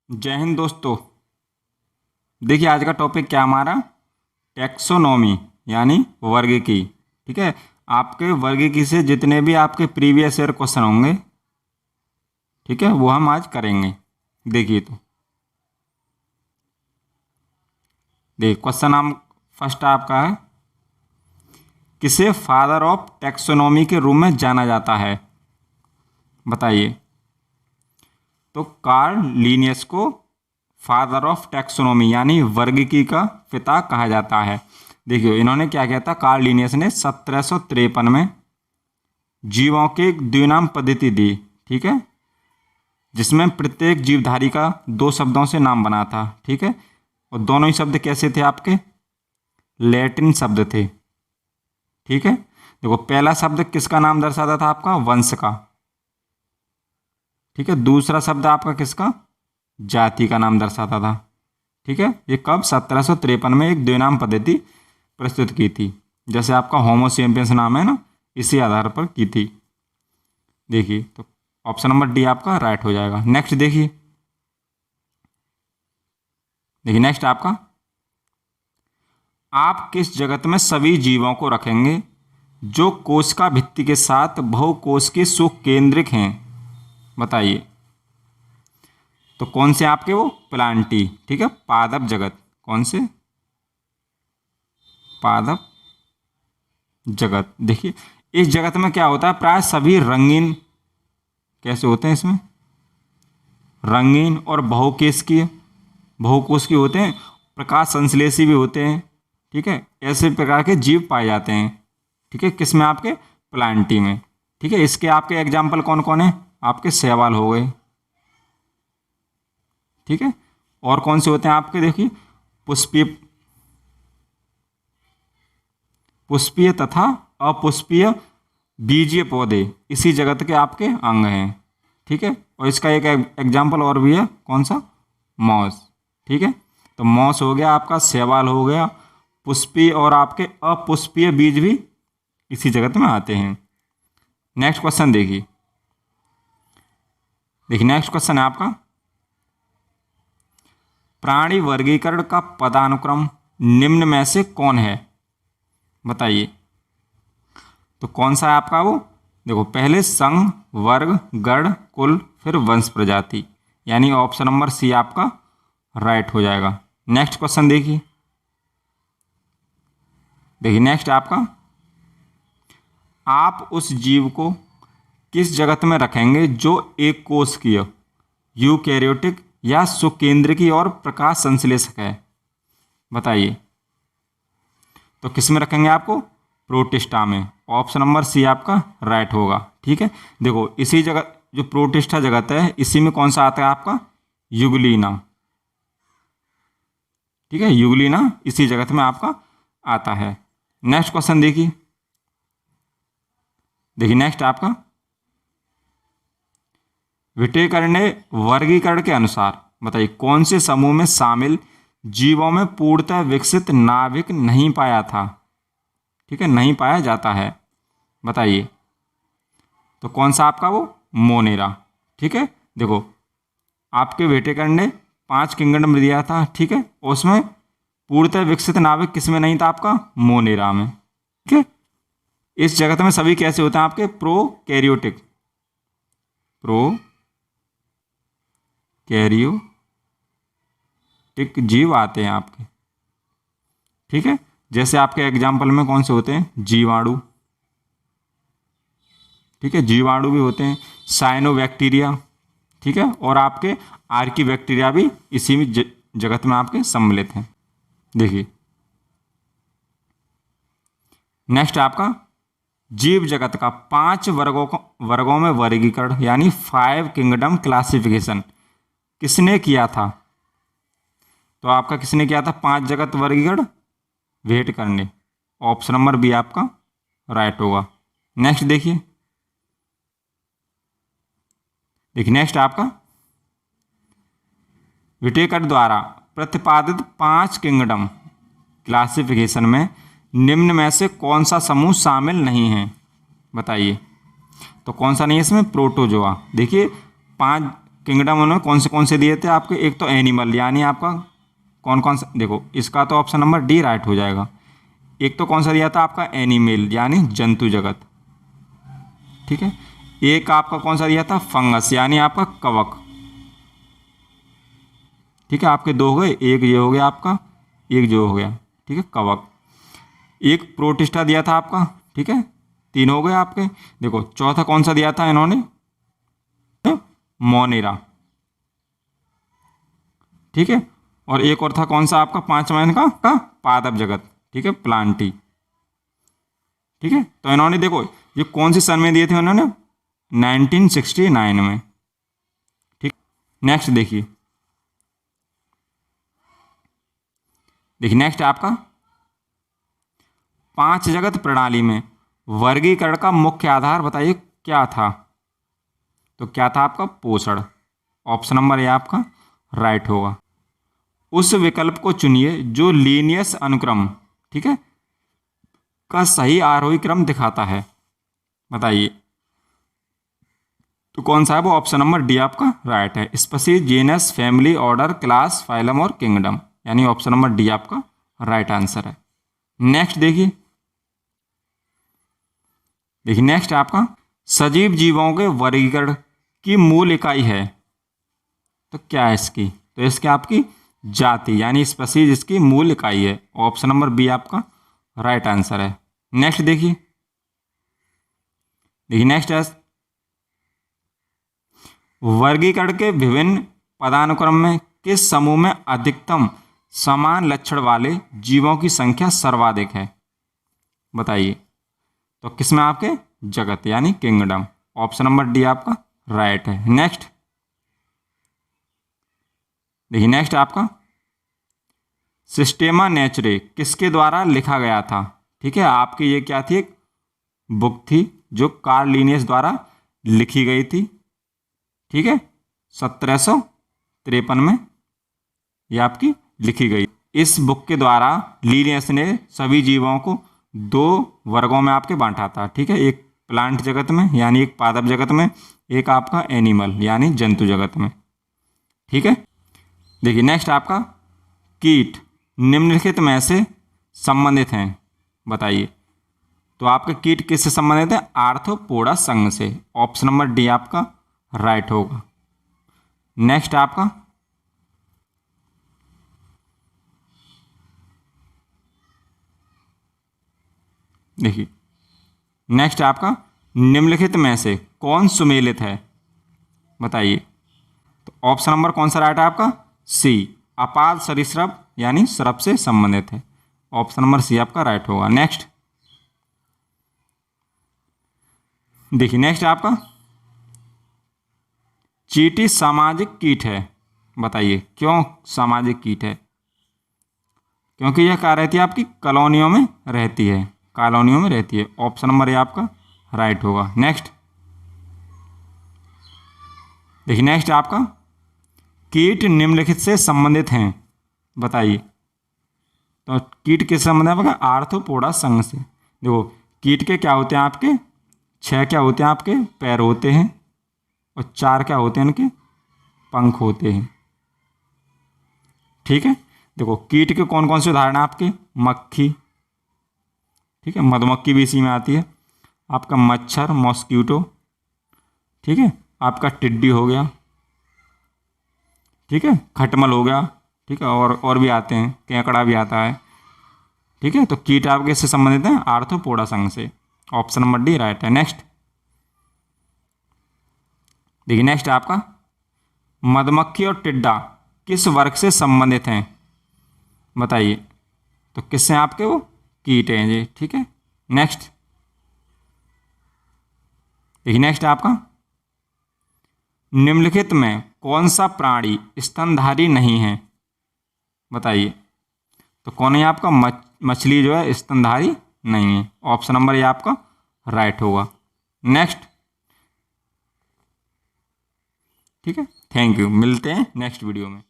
जय हिंद दोस्तों। देखिए आज का टॉपिक क्या हमारा टैक्सोनॉमी यानी वर्गीकी। ठीक है, आपके वर्गीकी से जितने भी आपके प्रीवियस ईयर क्वेश्चन होंगे, ठीक है, वो हम आज करेंगे। देखिए क्वेश्चन हम फर्स्ट आपका है, किसे फादर ऑफ टैक्सोनॉमी के रूप में जाना जाता है? बताइए। तो कार्ल लिनियस को फादर ऑफ टैक्सोनॉमी यानी वर्गीकी का पिता कहा जाता है। देखिए इन्होंने क्या किया था, कार्ल लिनियस ने 1753 में जीवों की एक द्विनाम पद्धति दी। ठीक है, जिसमें प्रत्येक जीवधारी का 2 शब्दों से नाम बना था। ठीक है, और दोनों ही शब्द कैसे थे? आपके लैटिन शब्द थे। ठीक है, देखो पहला शब्द किसका नाम दर्शाता था? आपका वंश का। ठीक है, दूसरा शब्द आपका किसका? जाति का नाम दर्शाता था। ठीक है, ये कब? 1753 में एक द्विनाम पद्धति प्रस्तुत की थी, जैसे आपका होमो सेपियंस नाम है ना, इसी आधार पर की थी। देखिए तो ऑप्शन नंबर डी आपका राइट हो जाएगा। नेक्स्ट देखिए नेक्स्ट आपका, आप किस जगत में सभी जीवों को रखेंगे जो कोशिका भित्ति के साथ बहुकोश के सुकेंद्रिक हैं? बताइए। तो कौन से आपके? वो प्लांटी। ठीक है, पादप जगत। कौन से? पादप जगत। देखिए इस जगत में क्या होता है, प्राय सभी रंगीन कैसे होते हैं? इसमें रंगीन और बहुकोश की होते हैं, प्रकाश संश्लेषी भी होते हैं। ठीक है, ऐसे प्रकार के जीव पाए जाते हैं। ठीक है, किसमें? आपके प्लांटी में। ठीक है, इसके आपके एग्जाम्पल कौन कौन है? आपके शैवाल हो गए। ठीक है, और कौन से होते हैं आपके? देखिए पुष्पीय तथा अपुष्पीय बीजीय पौधे इसी जगत के आपके अंग हैं। ठीक है, और इसका एक एग्जाम्पल और भी है, कौन सा? मॉस। ठीक है, तो मॉस हो गया आपका, शैवाल हो गया, पुष्पीय और आपके अपुष्पीय बीज भी इसी जगत में आते हैं। नेक्स्ट क्वेश्चन देखिए नेक्स्ट क्वेश्चन है आपका, प्राणी वर्गीकरण का पदानुक्रम निम्न में से कौन है? बताइए। तो कौन सा है आपका? वो देखो पहले संघ, वर्ग, गण, कुल, फिर वंश प्रजाति, यानी ऑप्शन नंबर सी आपका राइट हो जाएगा। नेक्स्ट क्वेश्चन देखिए नेक्स्ट आपका, आप उस जीव को किस जगत में रखेंगे जो एक कोशिकीय, यूकैरियोटिक या सुकेंद्रिकी और प्रकाश संश्लेषक है? बताइए। तो किस में रखेंगे आपको? प्रोटिस्टा में। ऑप्शन नंबर सी आपका राइट होगा। ठीक है, देखो इसी जगह जो प्रोटिस्टा जगत है, इसी में कौन सा आता है आपका? युगलीना। ठीक है, युगलीना इसी जगत में आपका आता है। नेक्स्ट क्वेश्चन देखिए नेक्स्ट आपका, विटेकर ने वर्गीकरण के अनुसार बताइए कौन से समूह में शामिल जीवों में पूर्णतः विकसित नाभिक नहीं पाया था? ठीक है, नहीं पाया जाता है। बताइए। तो कौन सा आपका? वो मोनेरा। ठीक है, देखो आपके विटेकर ने 5 किंगडम दिया था। ठीक है, उसमें पूर्णतः विकसित नाभिक किसमें नहीं था? आपका मोनेरा में। ठीक है, इस जगत में सभी कैसे होते हैं आपके? प्रोकैरियोटिक जीव आते हैं आपके। ठीक है, जैसे आपके एग्जाम्पल में कौन से होते हैं? जीवाणु। ठीक है, जीवाणु भी होते हैं, साइनोबैक्टीरिया। ठीक है, और आपके आर्की बैक्टीरिया भी इसी में जगत में आपके सम्मिलित हैं। देखिए नेक्स्ट आपका, जीव जगत का 5 वर्गों में वर्गीकरण यानी 5 किंगडम क्लासिफिकेशन किसने किया था? तो आपका किसने किया था 5 जगत वर्गीकरण? विटेकर ने। ऑप्शन नंबर बी आपका राइट होगा। नेक्स्ट देखिए नेक्स्ट आपका, विटेकर द्वारा प्रतिपादित 5 किंगडम क्लासिफिकेशन में निम्न में से कौन सा समूह शामिल नहीं है? बताइए। तो कौन सा नहीं है इसमें? प्रोटोजोआ। देखिए 5 किंगडम उन्होंने कौन से दिए थे आपके, एक तो एनिमल यानी आपका कौन कौन सा, देखो इसका तो ऑप्शन नंबर डी राइट हो जाएगा। एक तो कौन सा दिया था आपका, एनिमल यानी जंतु जगत, ठीक है। एक आपका कौन सा दिया था, फंगस यानी आपका कवक, ठीक है। आपके दो हो गए, एक ये हो गया आपका, एक जो हो गया, ठीक है, कवक। एक प्रोटिस्टा दिया था आपका, ठीक है, तीन हो गए आपके। देखो चौथा कौन सा दिया था इन्होंने, मोनेरा, ठीक है। और एक और था कौन सा आपका, पांचवा इनका का पादप जगत, ठीक है, प्लांटी, ठीक है। तो इन्होंने देखो ये कौन सी सन में दिए थे उन्होंने, 1969 में, ठीक। नेक्स्ट देखिए नेक्स्ट आपका 5 जगत प्रणाली में वर्गीकरण का मुख्य आधार बताइए क्या था। तो क्या था आपका, पोषण। ऑप्शन नंबर ए आपका राइट होगा। उस विकल्प को चुनिए जो लीनियस अनुक्रम, ठीक है, का सही आरोही क्रम दिखाता है, बताइए। तो कौन सा है वो, ऑप्शन नंबर डी आपका राइट है। Species, genus, family, order, class, phylum और किंगडम, यानी ऑप्शन नंबर डी आपका राइट आंसर है। नेक्स्ट देखिए नेक्स्ट आपका सजीव जीवों के वर्गीकरण की मूल इकाई है, तो क्या है इसकी, तो इसकी आपकी जाति यानी स्पीशीज इसकी मूल इकाई है। ऑप्शन नंबर बी आपका राइट आंसर है। नेक्स्ट देखिए नेक्स्ट है वर्गीकरण के विभिन्न पदानुक्रम में किस समूह में अधिकतम समान लक्षण वाले जीवों की संख्या सर्वाधिक है, बताइए। तो किसमें आपके, जगत यानी किंगडम। ऑप्शन नंबर डी आपका राइट है। नेक्स्ट नेक्स्ट आपका सिस्टेमा नेचुरे किसके द्वारा लिखा गया था, ठीक है। आपकी ये क्या थी, एक बुक थी जो कार्ल लिनियस द्वारा लिखी गई थी, ठीक है, 1753 में ये आपकी लिखी गई। इस बुक के द्वारा लिनियस ने सभी जीवों को 2 वर्गों में आपके बांटा था, ठीक है। एक प्लांट जगत में यानी एक पादप जगत में, एक आपका एनिमल यानी जंतु जगत में, ठीक है। देखिए नेक्स्ट आपका कीट निम्नलिखित में से संबंधित हैं, बताइए। तो आपके कीट किससे संबंधित है, आर्थ्रोपोडा संघ से। ऑप्शन नंबर डी आपका राइट होगा। नेक्स्ट आपका देखिए नेक्स्ट आपका निम्नलिखित में से कौन सुमेलित है, बताइए। तो ऑप्शन नंबर कौन सा राइट है आपका, सी, अपाद सरीसृप यानी सर्प से संबंधित है। ऑप्शन नंबर सी आपका राइट होगा। नेक्स्ट देखिए नेक्स्ट आपका चींटी सामाजिक कीट है, बताइए क्यों सामाजिक कीट है। क्योंकि यह क्या रहती है, आपकी कॉलोनियों में रहती है, कॉलोनियों में रहती है। ऑप्शन नंबर ए आपका राइट होगा। नेक्स्ट देखिए नेक्स्ट आपका कीट निम्नलिखित से संबंधित हैं, बताइए। तो कीट किससे संबंधित है, आर्थ्रोपोडा संघ से। देखो कीट के क्या होते हैं आपके, 6 क्या होते हैं आपके पैर होते हैं, और 4 क्या होते हैं इनके पंख होते हैं, ठीक है। देखो कीट के कौन कौन से उदाहरण हैं आपके, मक्खी, ठीक है, मधुमक्खी भी इसी में आती है, आपका मच्छर मॉस्किटो, ठीक है, आपका टिड्डी हो गया, ठीक है, खटमल हो गया, ठीक है, और भी आते हैं, केकड़ा भी आता है, ठीक है। तो कीट आपके इससे संबंधित हैं, आर्थ्रोपोडा संघ से। ऑप्शन नंबर डी राइट है। नेक्स्ट देखिए नेक्स्ट आपका मधुमक्खी और टिड्डा किस वर्ग से संबंधित हैं, बताइए। तो किससे आपके वो कीट हैं जी, ठीक है। नेक्स्ट देखिए नेक्स्ट आपका निम्नलिखित में कौन सा प्राणी स्तनधारी नहीं है, बताइए। तो कौन है आपका, मछली जो है स्तनधारी नहीं है। ऑप्शन नंबर ये आपका राइट होगा। नेक्स्ट ठीक है, थैंक यू, मिलते हैं नेक्स्ट वीडियो में।